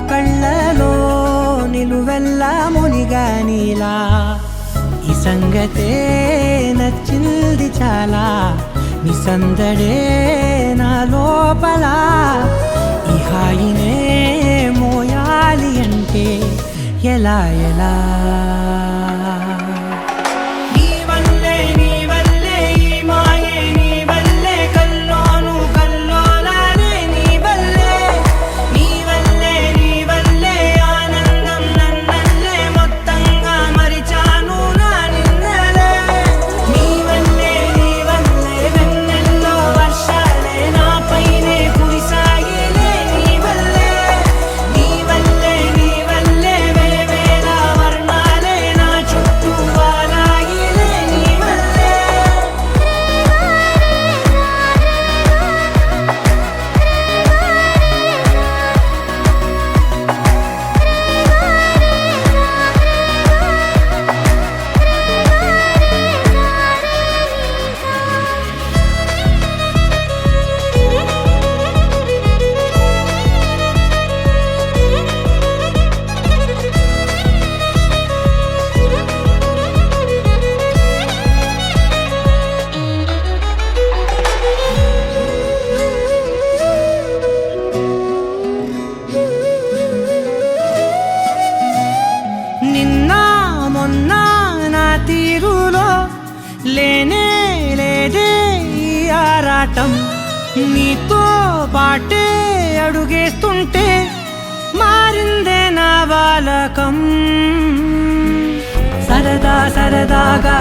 కళ్ళలో నిలువెల్ల మునిగానిలా ఈ సంగతే నచ్చింది చాలా నీ సందడే నా లోపల ఈ హాయినే మోయాలి అంటే ఎలా ఎలా తీరులో లేనే లేదే ఈ ఆరాటం నీతో పాటే అడుగేస్తుంటే మారిందే నా బాలకం సరదా సరదాగా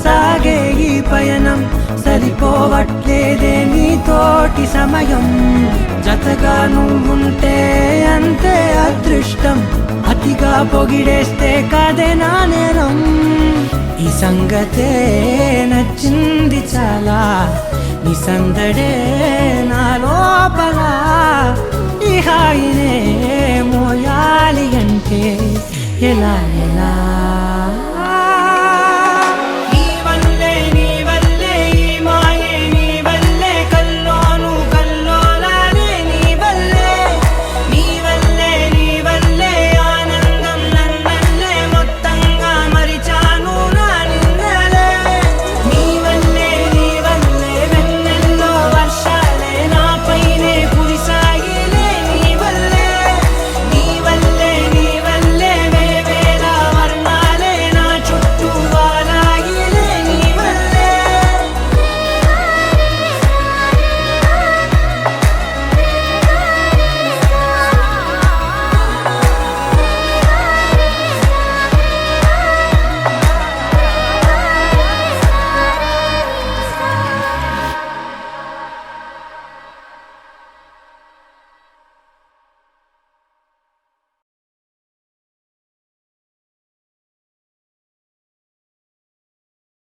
సాగే ఈ పయనం సరిపోవట్లేదే నీతోటి సమయం జతగా నువ్వుంటే అంతే అదృష్టం అతిగా పొగిడేస్తే కదే నా నేరం ఈ సంగతే నచ్చింది చాలా నీ సందడే నా లోపల ఈ హాయినే మోయాలి అంటే ఎలా ఎలా